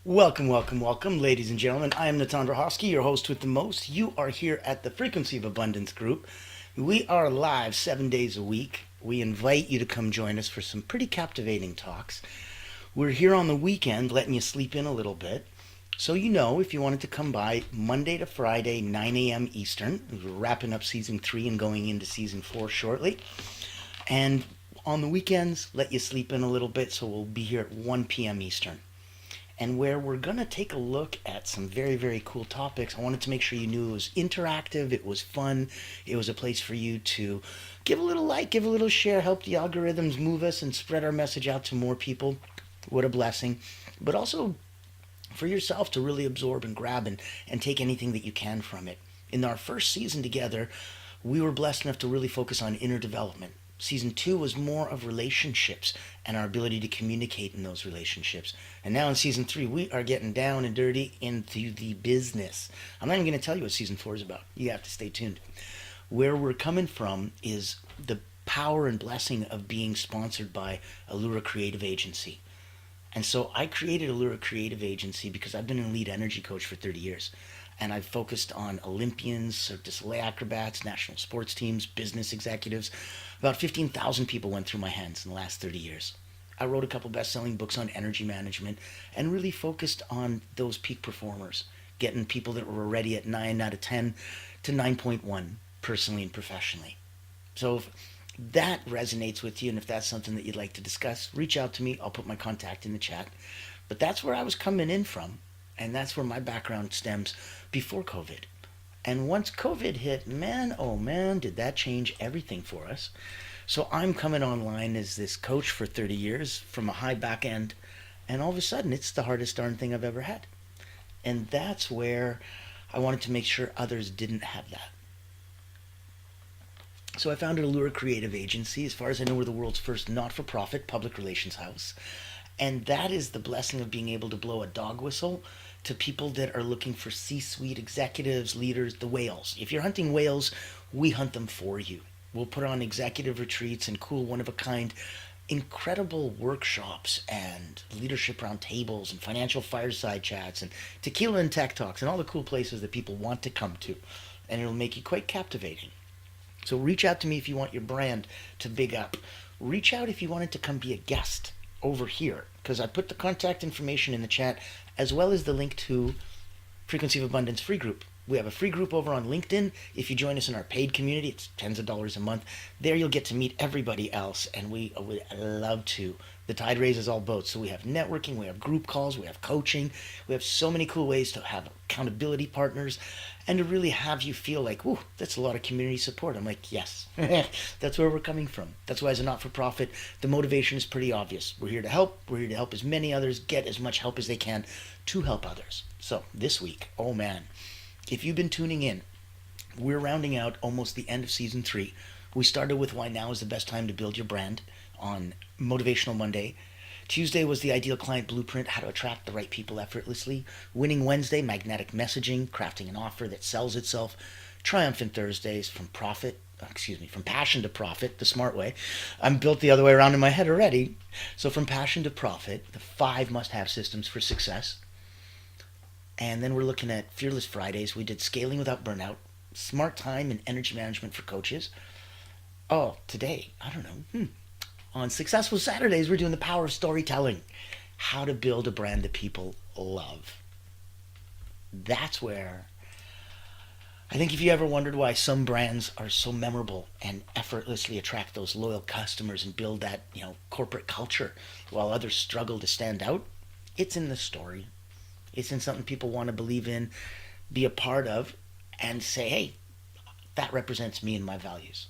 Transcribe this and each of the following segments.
Welcome, welcome, welcome, ladies and gentlemen. I am Natan, your host with the most. You are here at the Frequency of Abundance group. We are live 7 days a week. We invite you to come join us for some pretty captivating talks. We're here on the weekend, letting you sleep in a little bit. So you know, if you wanted to come by Monday to Friday, 9 a.m. Eastern. We're wrapping up season 3 and going into season 4 shortly. And on the weekends, let you sleep in a little bit, so we'll be here at 1 p.m. Eastern. And where we're going to take a look at some very, very cool topics. I wanted to make sure you knew it was interactive, it was fun, it was a place for you to give a little like, give a little share, help the algorithms move us and spread our message out to more people. What a blessing. But also for yourself to really absorb and grab and take anything that you can from it. In our first season together, we were blessed enough to really focus on inner development. Season 2 was more of relationships and our ability to communicate in those relationships. And now in season 3, we are getting down and dirty into the business. I'm not even going to tell you what season 4 is about. You have to stay tuned. Where we're coming from is the power and blessing of being sponsored by Allura Creative Agency. And so I created Allura Creative Agency because I've been an elite energy coach for 30 years. And I've focused on Olympians, Cirque du Soleil acrobats, national sports teams, business executives. About 15,000 people went through my hands in the last 30 years. I wrote a couple best-selling books on energy management and really focused on those peak performers, getting people that were already at 9 out of 10 to 9.1 personally and professionally. So if that resonates with you and if that's something that you'd like to discuss, reach out to me. I'll put my contact in the chat. But that's where I was coming in from, and that's where my background stems before COVID. And once COVID hit, man, oh man, did that change everything for us. So I'm coming online as this coach for 30 years from a high back end, and all of a sudden it's the hardest darn thing I've ever had. And that's where I wanted to make sure others didn't have that. So I founded Allura Creative Agency. As far as I know, we're the world's first not-for-profit public relations house. And that is the blessing of being able to blow a dog whistle to people that are looking for C-suite executives, leaders, the whales. If you're hunting whales, we hunt them for you. We'll put on executive retreats and cool one-of-a-kind incredible workshops and leadership roundtables and financial fireside chats and tequila and tech talks and all the cool places that people want to come to. And it'll make you quite captivating. So reach out to me if you want your brand to big up. Reach out if you wanted to come be a guest over here, because I put the contact information in the chat as well as the link to Frequency of Abundance free group. We have a free group over on LinkedIn. If you join us in our paid community, it's tens of dollars a month. There you'll get to meet everybody else, and we would love to. The tide raises all boats. So we have networking, we have group calls, we have coaching. We have so many cool ways to have accountability partners and to really have you feel like, ooh, that's a lot of community support. I'm like, yes, that's where we're coming from. That's why as a not-for-profit, the motivation is pretty obvious. We're here to help. We're here to help as many others get as much help as they can to help others. So this week, oh man, if you've been tuning in, we're rounding out almost the end of season 3. We started with why now is the best time to build your brand on Motivational Monday. Tuesday was the ideal client blueprint, how to attract the right people effortlessly. Winning Wednesday, magnetic messaging, crafting an offer that sells itself. Triumphant Thursdays, from passion to profit, the smart way. I'm built the other way around in my head already. So from passion to profit, the 5 must-have systems for success. And then we're looking at Fearless Fridays. We did scaling without burnout, smart time and energy management for coaches. Oh, today, I don't know. On Successful Saturdays, we're doing the power of storytelling. How to build a brand that people love. That's where I think if you ever wondered why some brands are so memorable and effortlessly attract those loyal customers and build that, corporate culture while others struggle to stand out, it's in the story. It's in something people want to believe in, be a part of, and say, hey, that represents me and my values.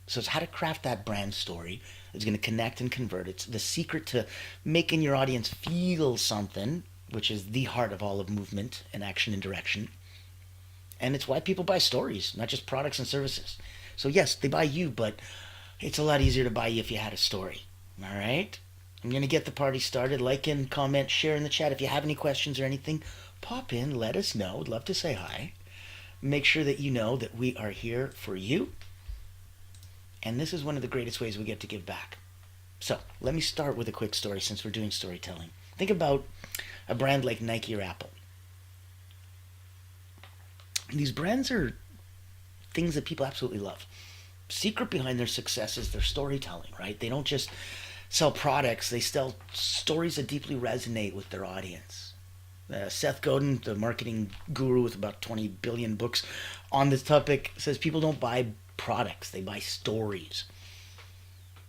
So it's how to craft that brand story that's going to connect and convert. It's the secret to making your audience feel something, which is the heart of all of movement and action and direction. And it's why people buy stories, not just products and services. So yes, they buy you, but it's a lot easier to buy you if you had a story. All right? I'm going to get the party started. Like and comment, share in the chat. If you have any questions or anything, pop in, let us know. Would love to say hi. Make sure that you know that we are here for you. And this is one of the greatest ways we get to give back. So let me start with a quick story since we're doing storytelling. Think about a brand like Nike or Apple. These brands are things that people absolutely love. Secret behind their success is their storytelling, right? They don't just sell products, they sell stories that deeply resonate with their audience. Seth Godin, the marketing guru with about 20 billion books on this topic, says people don't buy products, they buy stories.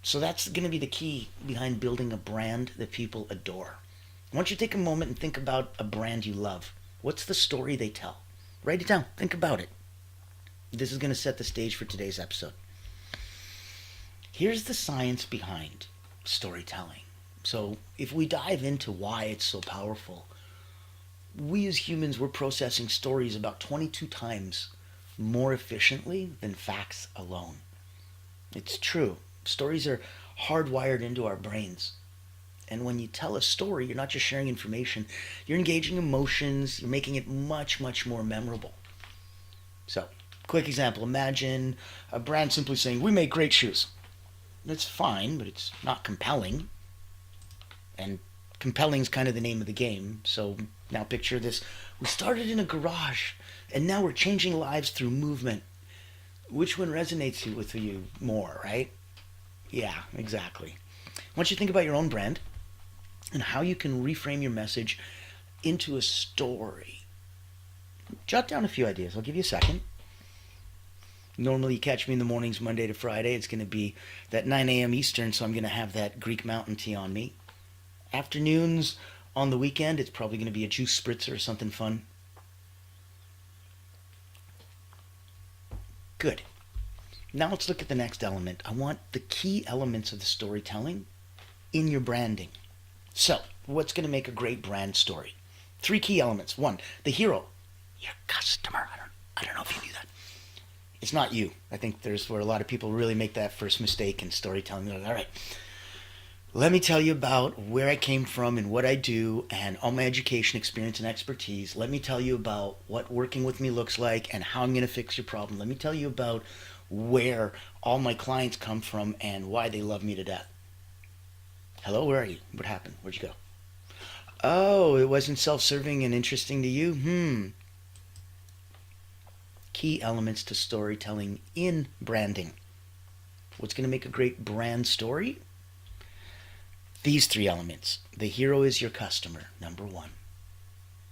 So that's going to be the key behind building a brand that people adore. I want you to take a moment and think about a brand you love. What's the story they tell? Write it down. Think about it. This is going to set the stage for today's episode. Here's the science behind storytelling. So if we dive into why it's so powerful, we as humans, we're processing stories about 22 times more efficiently than facts alone. It's true. Stories are hardwired into our brains. And when you tell a story, you're not just sharing information, you're engaging emotions, you're making it much, much more memorable. So, quick example, imagine a brand simply saying, "We make great shoes." That's fine, but it's not compelling. And compelling is kind of the name of the game. So now picture this. We started in a garage, and now we're changing lives through movement. Which one resonates with you more, right? Yeah, exactly. Once you think about your own brand and how you can reframe your message into a story, jot down a few ideas. I'll give you a second. Normally you catch me in the mornings Monday to Friday. It's going to be that 9 a.m. Eastern, so I'm going to have that Greek mountain tea on me. Afternoons on the weekend, it's probably going to be a juice spritzer or something fun. Good. Now let's look at the next element. I want the key elements of the storytelling in your branding. So, what's going to make a great brand story? 3 key elements. 1, the hero, your customer. I don't know if you knew that. It's not you. I think there's where a lot of people really make that first mistake in storytelling. They're like, all right, let me tell you about where I came from and what I do and all my education, experience, and expertise. Let me tell you about what working with me looks like and how I'm going to fix your problem. Let me tell you about where all my clients come from and why they love me to death. Hello, where are you? What happened? Where'd you go? Oh, it wasn't self-serving and interesting to you? Key elements to storytelling in branding. What's going to make a great brand story? These 3 elements. The hero is your customer, number 1.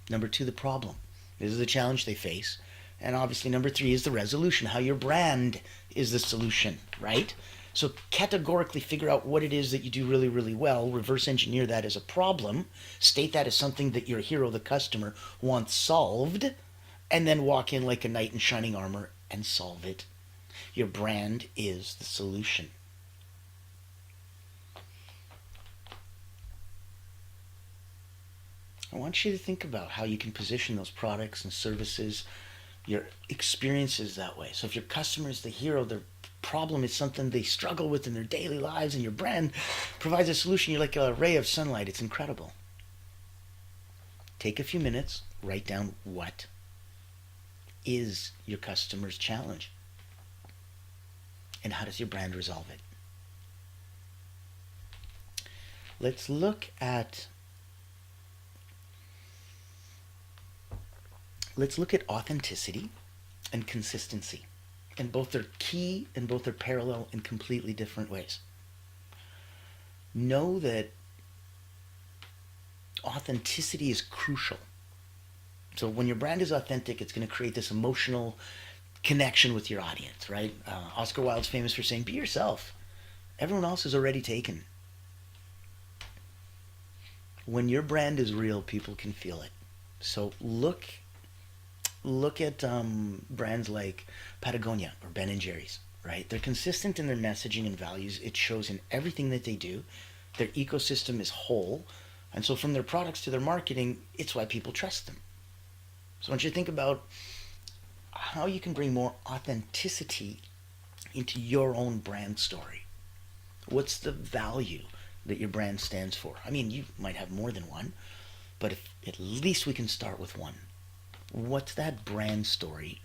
Number 2, the problem. This is the challenge they face. And obviously number 3 is the resolution, how your brand is the solution, right? So categorically figure out what it is that you do really, really well, reverse engineer that as a problem, state that as something that your hero, the customer, wants solved, and then walk in like a knight in shining armor and solve it. Your brand is the solution. I want you to think about how you can position those products and services, your experiences that way. So if your customer is the hero, their problem is something they struggle with in their daily lives, and your brand provides a solution, you're like a ray of sunlight. It's incredible. Take a few minutes, write down what is your customer's challenge and how does your brand resolve it. Let's look at authenticity and consistency. And both are key and both are parallel in completely different ways. Know that authenticity is crucial. So when your brand is authentic, it's going to create this emotional connection with your audience, right? Oscar Wilde's famous for saying, be yourself. Everyone else is already taken. When your brand is real, people can feel it. So look at brands like Patagonia or Ben & Jerry's, right? They're consistent in their messaging and values. It shows in everything that they do. Their ecosystem is whole. And so from their products to their marketing, it's why people trust them. So I want you to think about how you can bring more authenticity into your own brand story. What's the value that your brand stands for? I mean, you might have more than one, but if at least we can start with one. What's that brand story,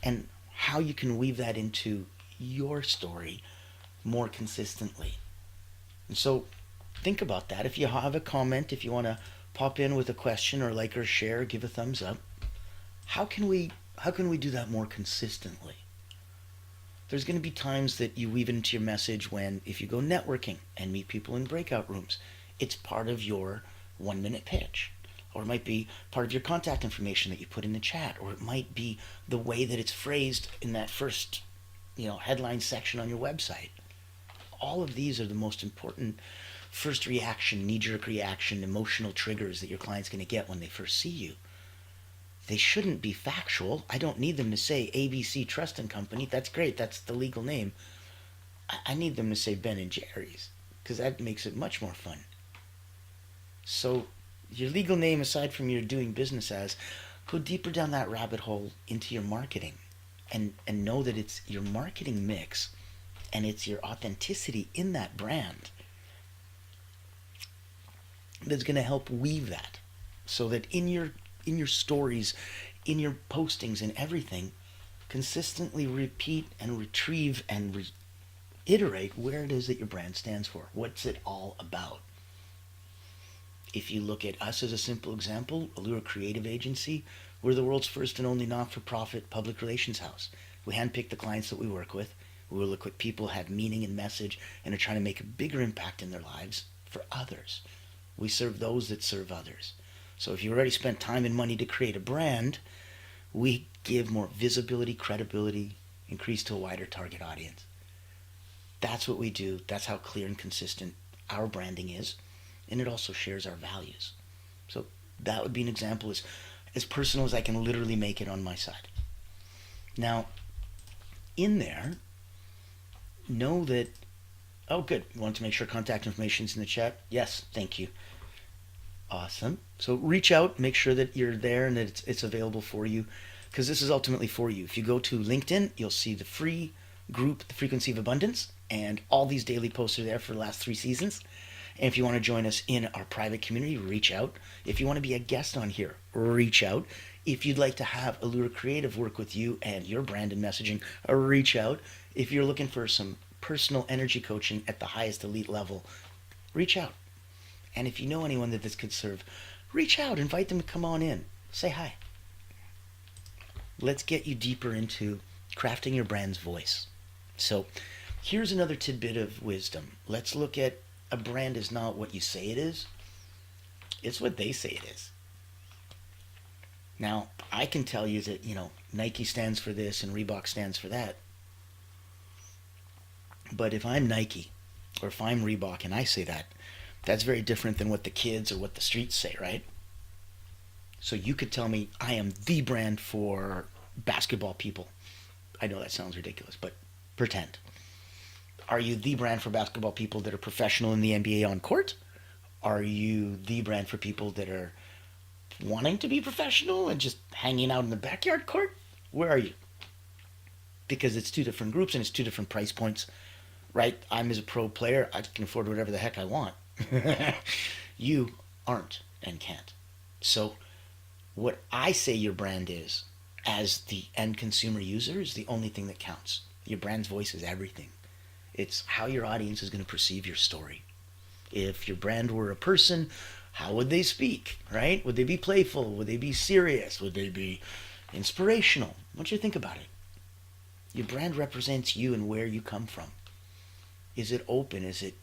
and how you can weave that into your story more consistently? And so think about that. If you have a comment, if you want to pop in with a question or like or share, give a thumbs up. How can we do that more consistently? There's going to be times that you weave into your message when, if you go networking and meet people in breakout rooms, it's part of your 1 minute pitch. Or it might be part of your contact information that you put in the chat. Or it might be the way that it's phrased in that first, headline section on your website. All of these are the most important first reaction, knee-jerk reaction, emotional triggers that your client's going to get when they first see you. They shouldn't be factual. I don't need them to say ABC Trust and Company. That's great. That's the legal name. I need them to say Ben and Jerry's, because that makes it much more fun. So your legal name, aside from your doing business as, go deeper down that rabbit hole into your marketing and know that it's your marketing mix and it's your authenticity in that brand that's going to help weave that, so that in your stories, in your postings and everything, consistently repeat and retrieve and reiterate where it is that your brand stands for. What's it all about? If you look at us as a simple example, Allure Creative Agency, we're the world's first and only not-for-profit public relations house. We handpick the clients that we work with. We look at people who have meaning and message and are trying to make a bigger impact in their lives for others. We serve those that serve others. So if you already spent time and money to create a brand, we give more visibility, credibility, increase to a wider target audience. That's what we do. That's how clear and consistent our branding is. And it also shares our values. So that would be an example as personal as I can literally make it on my side. Now, in there, know that, oh good, you want to make sure contact information is in the chat? Yes, thank you. Awesome. So reach out, make sure that you're there and that it's available for you, because this is ultimately for you. If you go to LinkedIn, you'll see the free group, The Frequency of Abundance, and all these daily posts are there for the last 3 seasons. And if you want to join us in our private community, reach out. If you want to be a guest on here, reach out. If you'd like to have Allure Creative work with you and your brand and messaging, reach out. If you're looking for some personal energy coaching at the highest elite level, reach out. And if you know anyone that this could serve, reach out, invite them to come on in, say hi. Let's get you deeper into crafting your brand's voice. So here's another tidbit of wisdom. Let's look at a brand is not what you say it is. It's what they say it is. Now, I can tell you that, Nike stands for this and Reebok stands for that. But if I'm Nike or if I'm Reebok and I say that, that's very different than what the kids or what the streets say, right? So you could tell me I am the brand for basketball people. I know that sounds ridiculous, but pretend. Are you the brand for basketball people that are professional in the NBA on court? Are you the brand for people that are wanting to be professional and just hanging out in the backyard court? Where are you? Because it's 2 different groups and it's 2 different price points, right? I'm as a pro player, I can afford whatever the heck I want. You aren't and can't. So what I say your brand is, as the end consumer user, is the only thing that counts. Your brand's voice is everything. It's how your audience is going to perceive your story. If your brand were a person, how would they speak, right? Would they be playful? Would they be serious? Would they be inspirational? I want you to think about it. Your brand represents you and where you come from. Is it open? Is it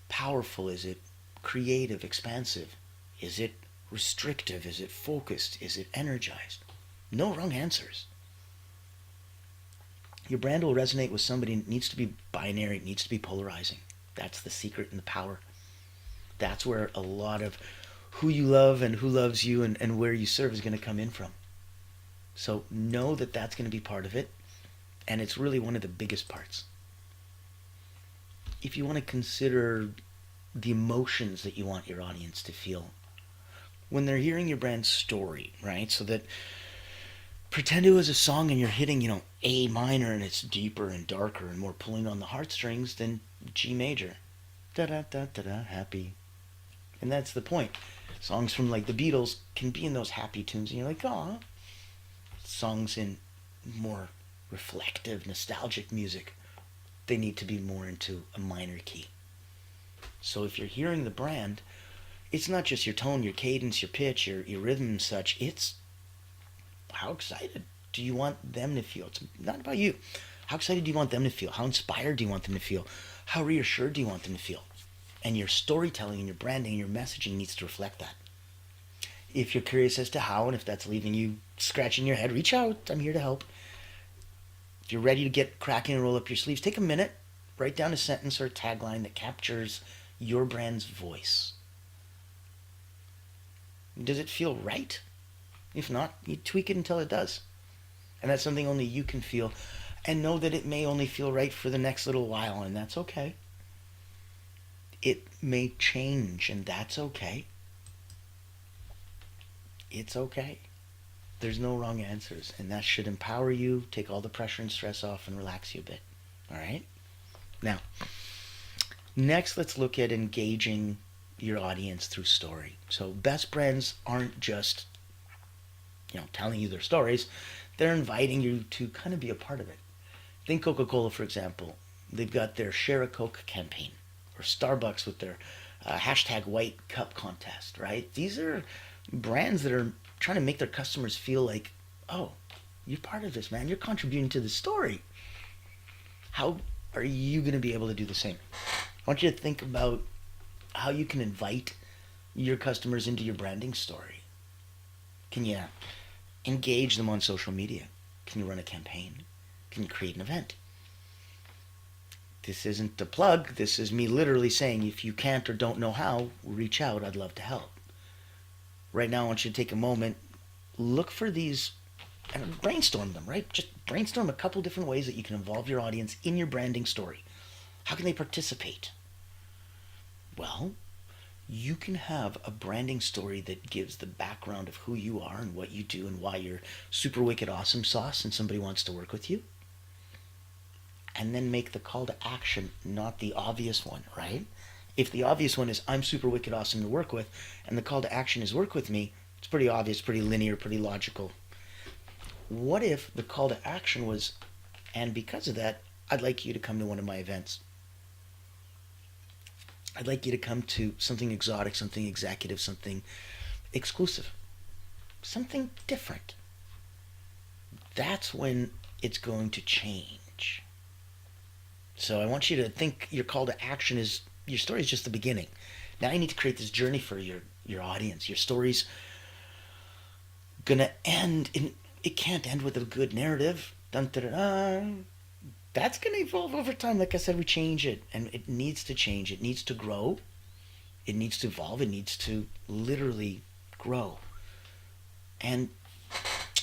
powerful? Is it creative, expansive? Is it restrictive? Is it focused? Is it energized? No wrong answers. Your brand will resonate with somebody. It needs to be binary. It needs to be polarizing. That's the secret and the power. That's where a lot of who you love and who loves you and where you serve is going to come in from. So know that that's going to be part of it. And it's really one of the biggest parts. If you want to consider the emotions that you want your audience to feel when they're hearing your brand story, right? So that pretend it was a song and you're hitting, A minor and it's deeper and darker and more pulling on the heartstrings than G major. Da-da-da-da-da, happy. And that's the point. Songs from like the Beatles can be in those happy tunes and you're like, oh. Songs in more reflective, nostalgic music, they need to be more into a minor key. So if you're hearing the brand, it's not just your tone, your cadence, your pitch, your rhythm and such. It's how excited do you want them to feel? It's not about you. How excited do you want them to feel? How inspired do you want them to feel? How reassured do you want them to feel? And your storytelling and your branding and your messaging needs to reflect that. If you're curious as to how, and if that's leaving you scratching your head, reach out. I'm here to help. If you're ready to get cracking and roll up your sleeves, take a minute, write down a sentence or a tagline that captures your brand's voice. Does it feel right? If not, you tweak it until it does. And that's something only you can feel. And know that it may only feel right for the next little while, and that's okay. It may change, and that's okay. It's okay. There's no wrong answers, and that should empower you, take all the pressure and stress off, and relax you a bit. All right? Now, next let's look at engaging your audience through story. So best brands aren't just, telling you their stories. They're inviting you to kind of be a part of it. Think Coca-Cola, for example. They've got their Share a Coke campaign, or Starbucks with their hashtag white cup contest, right? These are brands that are trying to make their customers feel like, oh, you're part of this, man. You're contributing to the story. How are you going to be able to do the same? I want you to think about how you can invite your customers into your branding story. Can you engage them on social media? Can you run a campaign? Can you create an event? This isn't a plug. This is me literally saying, if you can't or don't know how, reach out. I'd love to help. Right now, I want you to take a moment, look for these, and brainstorm them, right? Just brainstorm a couple different ways that you can involve your audience in your branding story. How can they participate? Well, you can have a branding story that gives the background of who you are and what you do and why you're super wicked awesome sauce and somebody wants to work with you. And then make the call to action not the obvious one, right? If the obvious one is I'm super wicked awesome to work with, and the call to action is work with me, it's pretty obvious, pretty linear, pretty logical. What if the call to action was, and because of that, I'd like you to come to one of my events. I'd like you to come to something exotic, something executive, something exclusive, something different. That's when it's going to change. So I want you to think your call to action is, your story is just the beginning. Now you need to create this journey for your audience. Your story's gonna end in, it can't end with a good narrative. Dun, dun, dun, dun. That's gonna evolve over time. Like I said, we change it, and it needs to change. It needs to grow. It needs to evolve. It needs to literally grow. And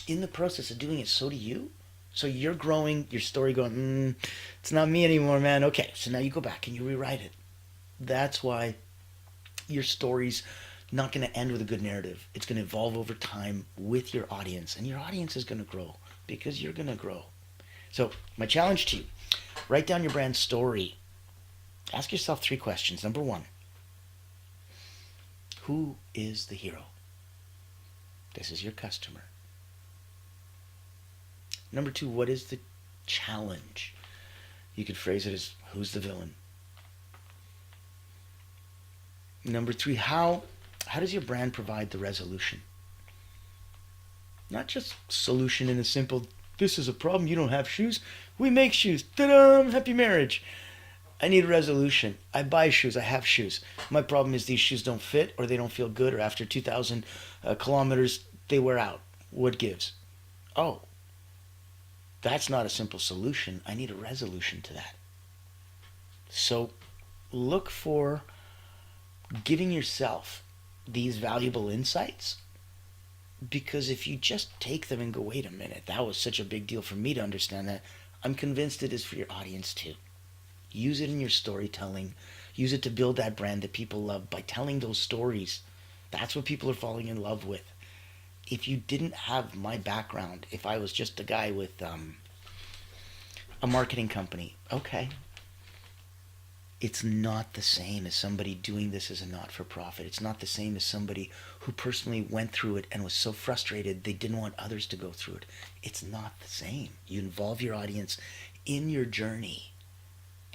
in the process of doing it, so do you. So you're growing, your story going, it's not me anymore, man. Okay, so now you go back and you rewrite it. That's why your story's not going to end with a good narrative. It's going to evolve over time with your audience, and your audience is going to grow because you're going to grow. So my challenge to you, write down your brand story. Ask yourself 3 questions. Number 1, who is the hero? This is your customer. Number 2, what is the challenge? You could phrase it as, who's the villain? Number 3, how does your brand provide the resolution? Not just solution in a simple, this is a problem, you don't have shoes, we make shoes, ta-da, happy marriage. I need a resolution. I buy shoes, I have shoes. My problem is these shoes don't fit, or they don't feel good, or after 2,000 kilometers, they wear out. What gives? Oh, that's not a simple solution. I need a resolution to that. So look for giving yourself these valuable insights, because if you just take them and go, wait a minute, that was such a big deal for me to understand that, I'm convinced it is for your audience too. Use it in your storytelling. Use it to build that brand that people love by telling those stories. That's what people are falling in love with. If you didn't have my background, if I was just a guy with a marketing company, okay, it's not the same as somebody doing this as a not-for-profit. It's not the same as somebody who personally went through it and was so frustrated they didn't want others to go through it. It's not the same. You involve your audience in your journey,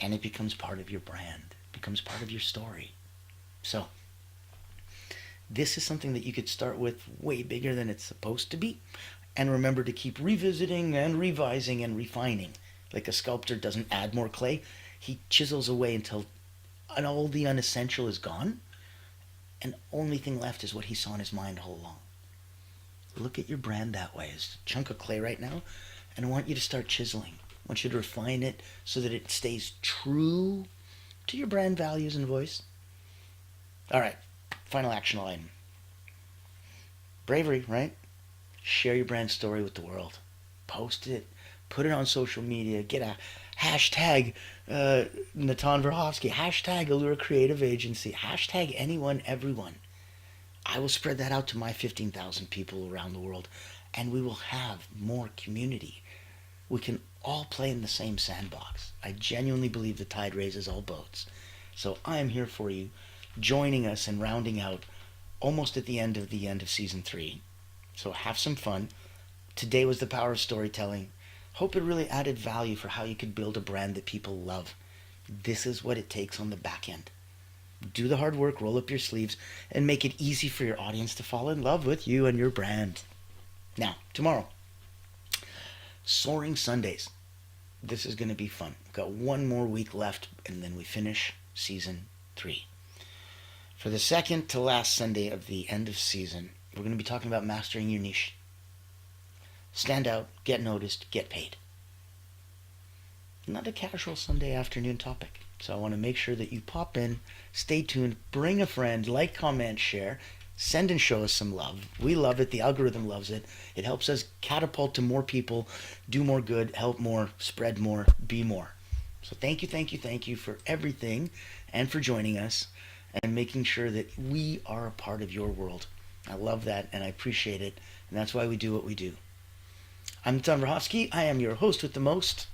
and it becomes part of your brand, becomes part of your story. So This is something that you could start with way bigger than it's supposed to be. And remember to keep revisiting and revising and refining. Like a sculptor doesn't add more clay, he chisels away until all the unessential is gone, and only thing left is what he saw in his mind all along. Look at your brand that way. It's a chunk of clay right now, and I want you to start chiseling. I want you to refine it so that it stays true to your brand values and voice. All right, final action item. Bravery, right? Share your brand story with the world. Post it. Put it on social media. Get a hashtag Natan Verhovsky. Hashtag Allure Creative Agency. Hashtag anyone, everyone. I will spread that out to my 15,000 people around the world, and we will have more community. We can all play in the same sandbox. I genuinely believe the tide raises all boats. So I am here for you, joining us and rounding out almost at the end of season 3. So have some fun. Today was the power of storytelling. Hope it really added value for how you could build a brand that people love. This is what it takes on the back end. Do the hard work, roll up your sleeves, and make it easy for your audience to fall in love with you and your brand. Now, tomorrow, Soaring Sundays. This is going to be fun. We've got one more week left, and then we finish season 3. For the second to last Sunday of the end of season, we're going to be talking about mastering your niche. Stand out, get noticed, get paid. Not a casual Sunday afternoon topic. So I want to make sure that you pop in, stay tuned, bring a friend, like, comment, share, send and show us some love. We love it. The algorithm loves it. It helps us catapult to more people, do more good, help more, spread more, be more. So thank you for everything and for joining us and making sure that we are a part of your world. I love that and I appreciate it. And that's why we do what we do. I'm Natan Verhovsky. I am your host with the most.